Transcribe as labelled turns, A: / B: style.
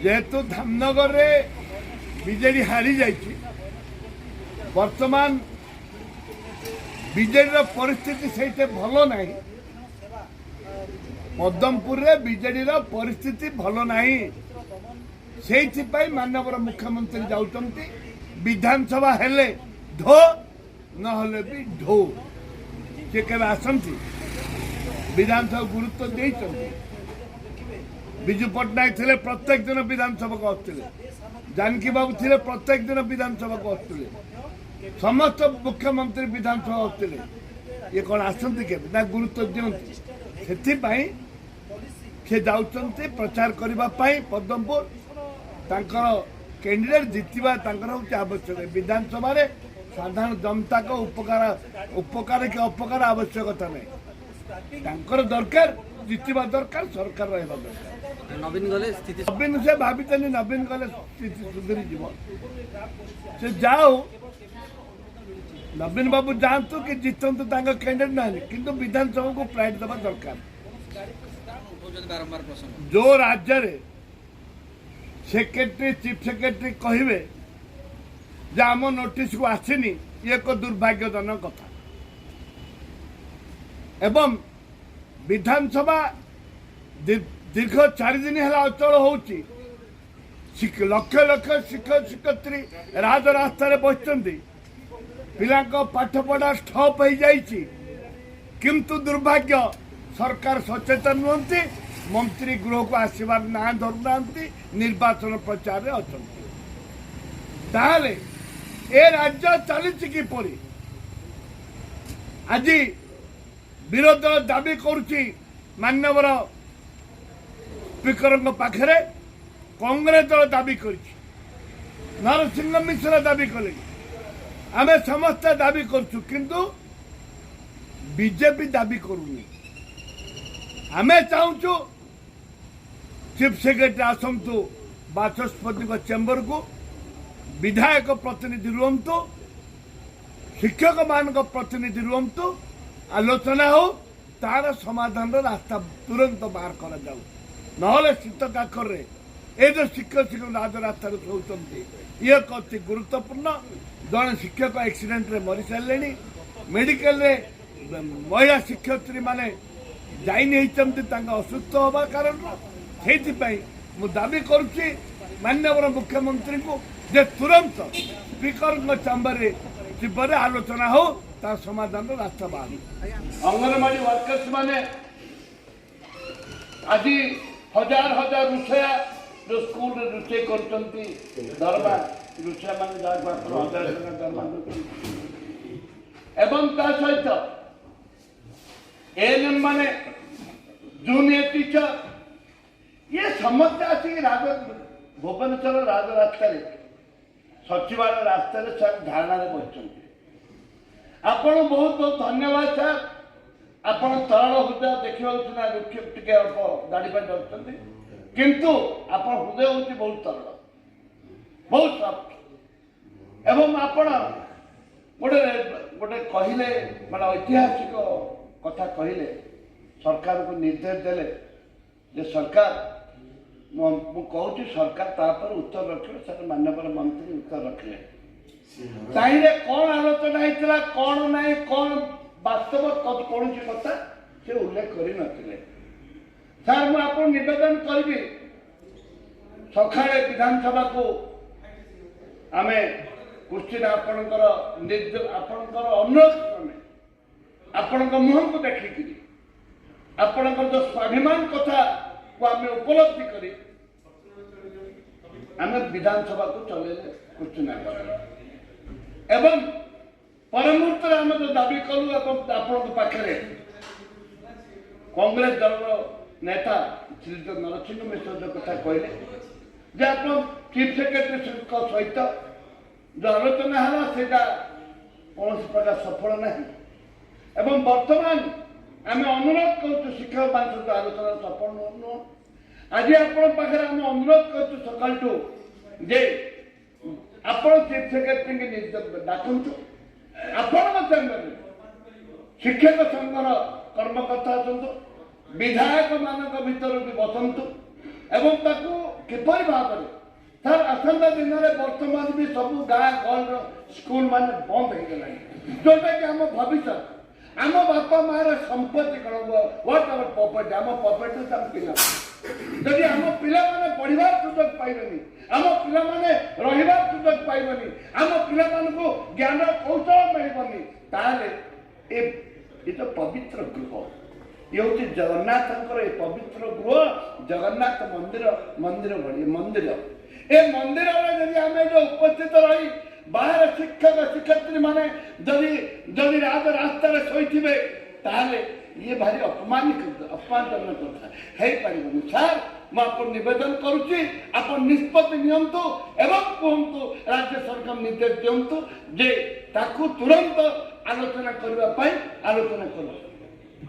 A: जेहेतु धामनगर रे बीजेडी हारी जाइए वर्तमान बीजेडी परिस्थिति से भल ना पदमपुर रे बीजेडी परिस्थिति भल ना से माननीय मुख्यमंत्री जाउचंती विधानसभा हेले ढो नहले भी ढो से केवे आसंती विधानसभा गुरुत्व देइचंती विजु पट्टनायक थे प्रत्येक दिन विधानसभा को आसुले जानकी बाबू थे प्रत्येक दिन विधानसभा को आसुले समस्त मुख्यमंत्री विधानसभा आसुले ये कौन आसंती के ना गुरुत्व दिखती से जाउचंती प्रचार करबा पाई पद्मपुर तांकर कैंडिडेट जितवा तांकर होची आवश्यक विधानसभा रे साधारण जनता को उपकार के अपकार आवश्यकता नहीं तांकर दरकार जितवा दरकार सरकार रहबा दरकार
B: नवीन गले स्थिति
A: नवीन से भावितनी नवीन गले स्थिति सुधरी जीव से जाओ नवीन बाबू जानतु कि जितंतु तांकर कैंडिडेट ना किंतु विधानसभा को प्राइड देबा दरकार जो राज्य रे सेक्रेटरी चीफ सेक्रेटरी कहे जे आम नोटिस को आसनी ये एक दुर्भाग्यजनक कथा एवं विधानसभा दीर्घ 4 दिन है अचल होची लक्ष लक्ष शिक्षक शिक्षयित्री राजरास्तार बसती पिला पाठपढ़ा ठप हो जाइए किंतु दुर्भाग्य सरकार सचेतन नुहति मंत्री गृह को आसबार ना धरुना निर्वाचन प्रचार अच्छा ताहले ए राज्य चली किपरि आज विरोध दाबी करुच्ची मान्यवर स्पीकर पाखे कांग्रेस दल दाबी कर नरसिंह मिश्र दाबी कले आमे समस्त दाबी करछु किंतु बीजेपी दाबी करूनी आमे चाहूँ चीफ सेक्रेटरी आसतु बाचस्पति चेम्बर को विधायक प्रतिनिधि रुहतु शिक्षक मान प्रतिनिधि रुहतु आलोचना हो तार समाधान रास्ता तुरंत बाहर कर जाऊ नहले शीत काकर ये जो शिक्षक शिक्षक राजरास्ता शोचती ये अति गुरुत्वपूर्ण जड़े शिक्षक एक्सीडेंट रे मरी सारे मेडिकल रे महिला शिक्षयित्री माने जाइन असुस्थ हवा कारण से दाबी करुच्ची मान्यवर मुख्यमंत्री को जे तुरंत स्पीकर चैम्बर जीवन आलोचना हो तार समाधान रास्ता बाहर अंगनवाड़ी वर्कर्स माने आज हजार हजार रुषया जो स्कूल रुषे कर दरमा रुषया मान हजार दरमा एवं ता सहित एएनएम माने जूनियर टीचर ये समस्या आसिक भुवनेश्वर राजरास्तार सचिवालय रास्तार सर धारणा बसते आपण बहुत बहुत धन्यवाद सर आपण तरल हृदय देखा ना टे अल्प दाढ़ी जाते किंतु आपण हृदय हूँ बहुत तरल बहुत सफ्ट एवं आपण गोटे गोटे कहले माने ऐतिहासिक कथा कहले सरकार को निर्देश देले जे सरकार कहूँ सरकार तापर उत्तर रखे सर माननीय मंत्री उत्तर रखले चाहिए कौन आलोचना होता कौन ना कौन वास्तव कौन कथा से उल्लेख कर सर मुझे निवेदन करी सका विधानसभा को आम क्वेश्चन आपणकर अनुरोध क्रमे आपण मुह को देखिकी आपणकर जो स्वाभिमान कथा को आम उपलब्धि करी आम विधानसभा को चलेले क्वेश्चन एवं परमुहूर्त आम जो दाबी कलु आपण पाखे कांग्रेस दल नेता श्री नरसिंह मिश्र जो कथा कहले जे आप चीफ सेक्रेटरी सहित जो आलोचना है सेटा कौन प्रकार सफल नहीं एवं वर्तमान आम अनुरोध करूँ शिक्षक मान सहित आलोचना सफल नुह आज आपखे आम अनुरोध करूँ सकालू जे आप चीफ सेक्रेटरी डाकु आपण चेम्बर शिक्षक संघर कर्मकर्ता आसतु विधायक मान भर भी बसतु एवं ताकू किपरि भाव सर आसंता दिन में बर्तमान भी सब गाँ गल स्कूल मान बंद हो गला जोटा कि आम भविष्य आम बापा मार संपत्ति कौन व्हाट आवर प्रॉपर्टी आम प्रॉपर्टी आम पिला जदि आम पिला माने पढ़िबार सुजोग पाइबेनी आम पिला माने रहिबार सुजोग पाइबेनी आम पिला मानकु ज्ञान कौशल मिलबनी ताले ए तो पवित्र गृह ये हूँ जगन्नाथ ये पवित्र गृह जगन्नाथ मंदिर मंदिर भली मंदिर ए मंदिर जदि आम जो उपस्थित रही बाहर शिक्षक शिक्षयित्री माने जदि जदि राज रास्ता शोथे ताले ये भारी अपमानजनक कथा है पारिबनी सर मुझे निवेदन करुच्ची आप निष्पत्ति नियंतु एवं कहतु राज्य सरकार निर्देश दिंतु जे ताकू तुरंत आलोचना करने आलोचना करो।